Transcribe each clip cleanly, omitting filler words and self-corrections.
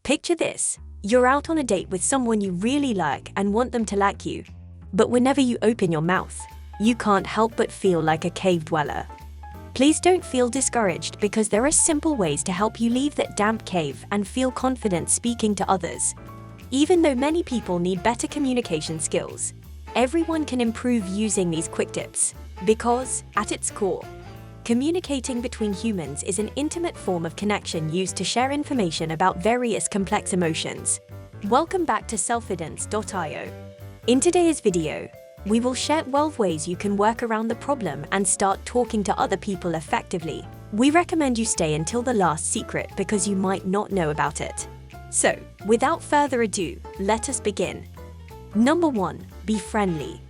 Picture this. You're out on a date with someone you really like and want them to like you. But whenever you open your mouth, you can't help but feel like a cave dweller. Please don't feel discouraged because there are simple ways to help you leave that damp cave and feel confident speaking to others. Even though many people need better communication skills, everyone can improve using these quick tips because, at its core, communicating between humans is an intimate form of connection used to share information about various complex emotions. Welcome back to Selfidence.io. In today's video, we will share 12 ways you can work around the problem and start talking to other people effectively. We recommend you stay until the last secret because you might not know about it. So, without further ado, let us begin. Number 1. Be friendly.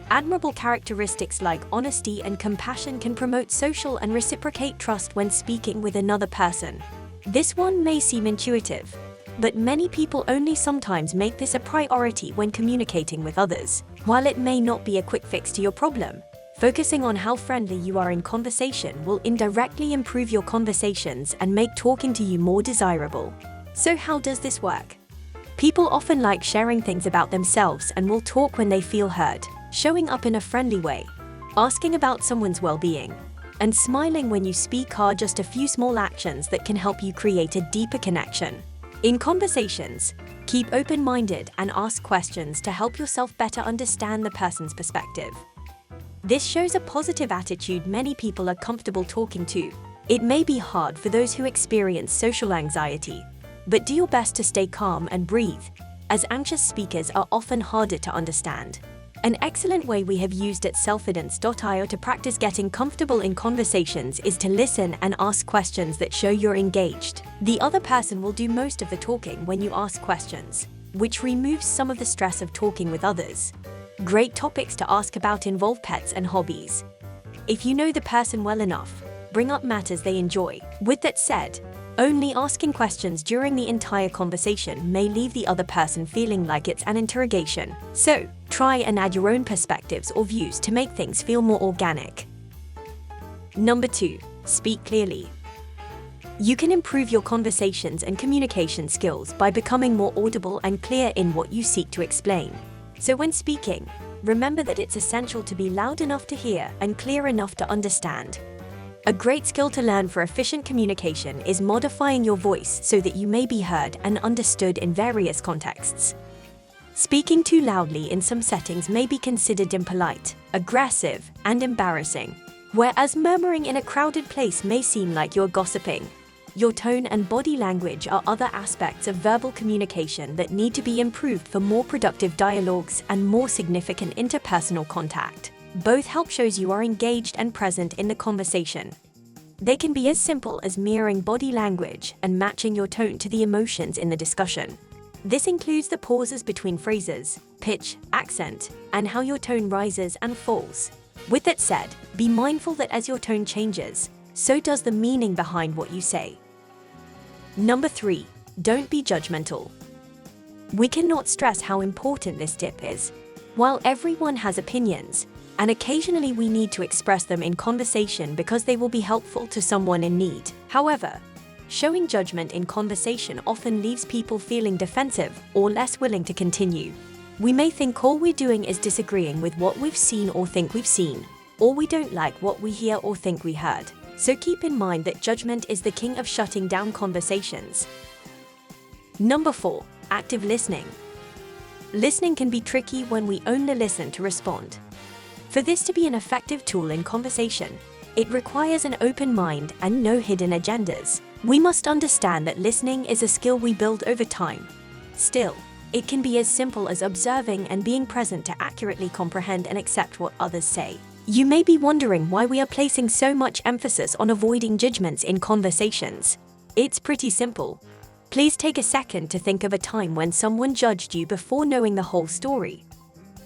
Admirable characteristics like honesty and compassion can promote social and reciprocate trust when speaking with another person. This one may seem intuitive, but many people only sometimes make this a priority when communicating with others. While it may not be a quick fix to your problem, focusing on how friendly you are in conversation will indirectly improve your conversations and make talking to you more desirable. So how does this work? People often like sharing things about themselves and will talk when they feel heard, showing up in a friendly way, asking about someone's well-being, and smiling when you speak are just a few small actions that can help you create a deeper connection. In conversations, keep open-minded and ask questions to help yourself better understand the person's perspective. This shows a positive attitude many people are comfortable talking to. It may be hard for those who experience social anxiety, but do your best to stay calm and breathe, as anxious speakers are often harder to understand. An excellent way we have used at Selfidence.io to practice getting comfortable in conversations is to listen and ask questions that show you're engaged. The other person will do most of the talking when you ask questions, which removes some of the stress of talking with others. Great topics to ask about involve pets and hobbies. If you know the person well enough, bring up matters they enjoy. With that said, only asking questions during the entire conversation may leave the other person feeling like it's an interrogation. So, try and add your own perspectives or views to make things feel more organic. Number 2. Speak clearly. You can improve your conversations and communication skills by becoming more audible and clear in what you seek to explain. So when speaking, remember that it's essential to be loud enough to hear and clear enough to understand. A great skill to learn for efficient communication is modifying your voice so that you may be heard and understood in various contexts. Speaking too loudly in some settings may be considered impolite, aggressive, and embarrassing, whereas murmuring in a crowded place may seem like you're gossiping. Your tone and body language are other aspects of verbal communication that need to be improved for more productive dialogues and more significant interpersonal contact. Both help shows you are engaged and present in the conversation. They can be as simple as mirroring body language and matching your tone to the emotions in the discussion. This includes the pauses between phrases, pitch, accent, and how your tone rises and falls. With that said, be mindful that as your tone changes, so does the meaning behind what you say. Number 3. Don't be judgmental. We cannot stress how important this tip is. While everyone has opinions, and occasionally we need to express them in conversation because they will be helpful to someone in need. However, showing judgment in conversation often leaves people feeling defensive or less willing to continue. We may think all we're doing is disagreeing with what we've seen or think we've seen, or we don't like what we hear or think we heard. So keep in mind that judgment is the king of shutting down conversations. Number 4. Active listening. Listening can be tricky when we only listen to respond. For this to be an effective tool in conversation, it requires an open mind and no hidden agendas. We must understand that listening is a skill we build over time. Still, it can be as simple as observing and being present to accurately comprehend and accept what others say. You may be wondering why we are placing so much emphasis on avoiding judgments in conversations. It's pretty simple. Please take a second to think of a time when someone judged you before knowing the whole story.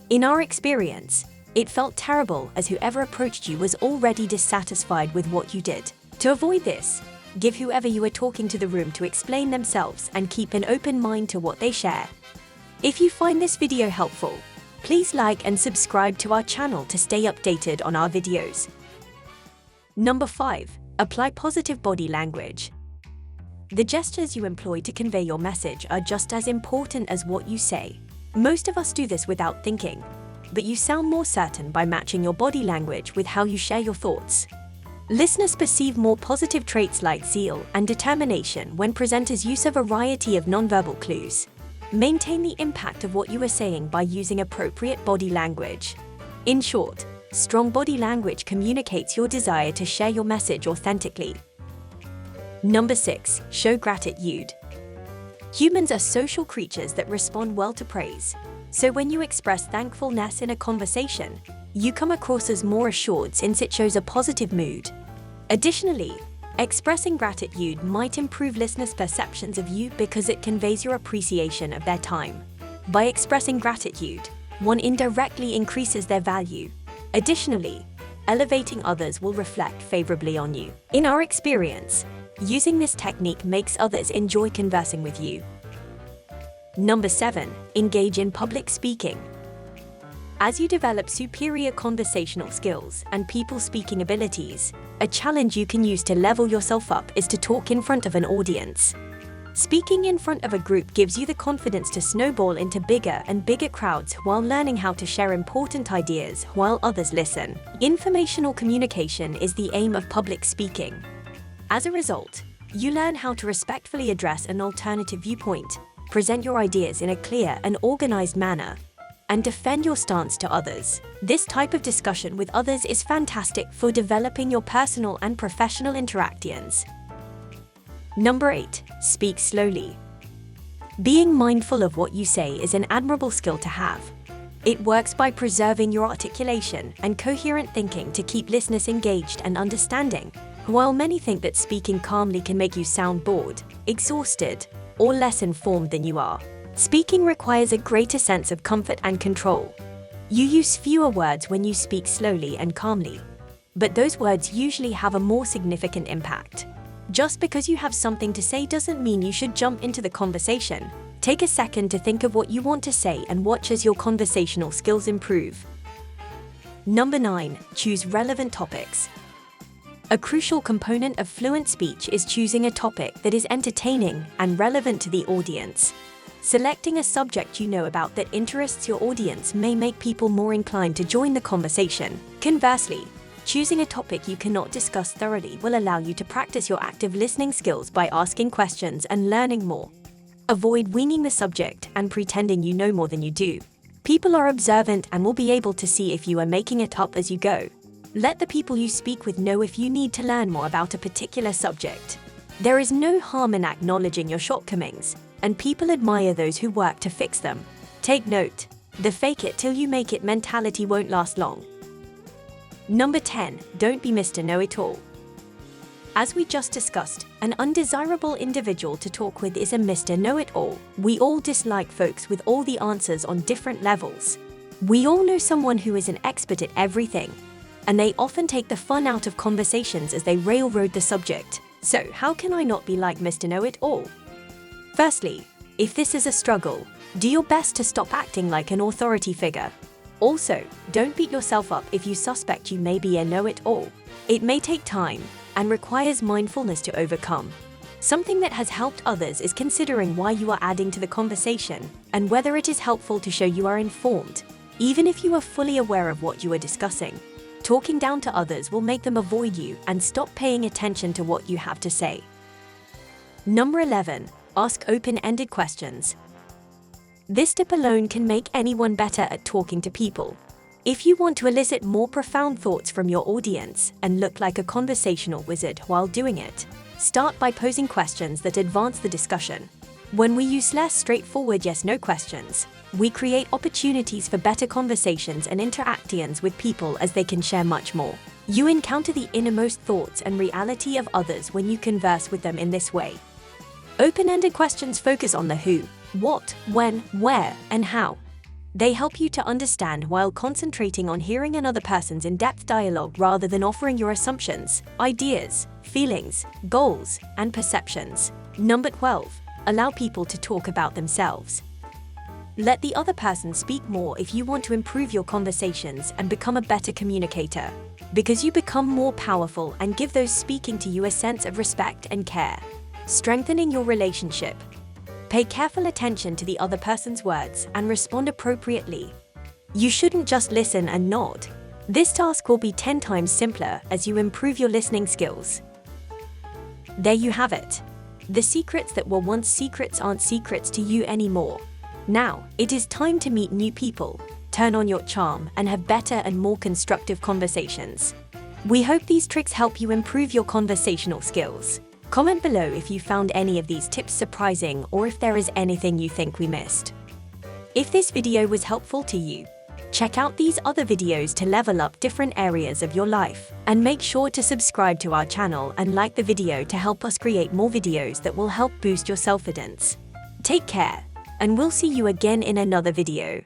In our experience, it felt terrible as whoever approached you was already dissatisfied with what you did. To avoid this, give whoever you are talking to the room to explain themselves and keep an open mind to what they share. If you find this video helpful, please like and subscribe to our channel to stay updated on our videos. Number 5. Apply positive body language. The gestures you employ to convey your message are just as important as what you say. Most of us do this without thinking, but you sound more certain by matching your body language with how you share your thoughts. Listeners perceive more positive traits like zeal and determination when presenters use a variety of nonverbal clues. Maintain the impact of what you are saying by using appropriate body language. In short, strong body language communicates your desire to share your message authentically. Number 6. Show gratitude. Humans are social creatures that respond well to praise. So when you express thankfulness in a conversation, you come across as more assured since it shows a positive mood. Additionally, expressing gratitude might improve listeners' perceptions of you because it conveys your appreciation of their time. By expressing gratitude, one indirectly increases their value. Additionally, elevating others will reflect favorably on you. In our experience, using this technique makes others enjoy conversing with you. Number 7. Engage in public speaking. As you develop superior conversational skills and people-speaking abilities, a challenge you can use to level yourself up is to talk in front of an audience. Speaking in front of a group gives you the confidence to snowball into bigger and bigger crowds while learning how to share important ideas while others listen. Informational communication is the aim of public speaking. As a result, you learn how to respectfully address an alternative viewpoint, present your ideas in a clear and organized manner, and defend your stance to others. This type of discussion with others is fantastic for developing your personal and professional interactions. Number 8. Speak slowly. Being mindful of what you say is an admirable skill to have. It works by preserving your articulation and coherent thinking to keep listeners engaged and understanding. While many think that speaking calmly can make you sound bored, exhausted, or less informed than you are, speaking requires a greater sense of comfort and control. You use fewer words when you speak slowly and calmly, but those words usually have a more significant impact. Just because you have something to say doesn't mean you should jump into the conversation. Take a second to think of what you want to say and watch as your conversational skills improve. Number 9. Choose relevant topics. A crucial component of fluent speech is choosing a topic that is entertaining and relevant to the audience. Selecting a subject you know about that interests your audience may make people more inclined to join the conversation. Conversely, choosing a topic you cannot discuss thoroughly will allow you to practice your active listening skills by asking questions and learning more. Avoid winging the subject and pretending you know more than you do. People are observant and will be able to see if you are making it up as you go. Let the people you speak with know if you need to learn more about a particular subject. There is no harm in acknowledging your shortcomings, and people admire those who work to fix them. Take note, the fake it till you make it mentality won't last long. Number 10. Don't be Mr. Know-it-all. As we just discussed, an undesirable individual to talk with is a Mr. Know-it-all. We all dislike folks with all the answers on different levels. We all know someone who is an expert at everything, and they often take the fun out of conversations as they railroad the subject. So how can I not be like Mr. Know-it-all? Firstly, if this is a struggle, do your best to stop acting like an authority figure. Also, don't beat yourself up if you suspect you may be a know-it-all. It may take time and requires mindfulness to overcome. Something that has helped others is considering why you are adding to the conversation and whether it is helpful to show you are informed, even if you are fully aware of what you are discussing. Talking down to others will make them avoid you and stop paying attention to what you have to say. Number 11. Ask open-ended questions. This tip alone can make anyone better at talking to people. If you want to elicit more profound thoughts from your audience and look like a conversational wizard while doing it, start by posing questions that advance the discussion. When we use less straightforward yes-no questions, we create opportunities for better conversations and interactions with people as they can share much more. You encounter the innermost thoughts and reality of others when you converse with them in this way. Open-ended questions focus on the who, what, when, where, and how. They help you to understand while concentrating on hearing another person's in-depth dialogue rather than offering your assumptions, ideas, feelings, goals, and perceptions. Number 12. Allow people to talk about themselves. Let the other person speak more if you want to improve your conversations and become a better communicator, because you become more powerful and give those speaking to you a sense of respect and care. Strengthening your relationship. Pay careful attention to the other person's words and respond appropriately. You shouldn't just listen and nod. This task will be 10 times simpler as you improve your listening skills. There you have it. The secrets that were once secrets aren't secrets to you anymore. Now, it is time to meet new people, turn on your charm, and have better and more constructive conversations. We hope these tricks help you improve your conversational skills. Comment below if you found any of these tips surprising or if there is anything you think we missed. If this video was helpful to you, check out these other videos to level up different areas of your life. And make sure to subscribe to our channel and like the video to help us create more videos that will help boost your self-confidence. Take care, and we'll see you again in another video.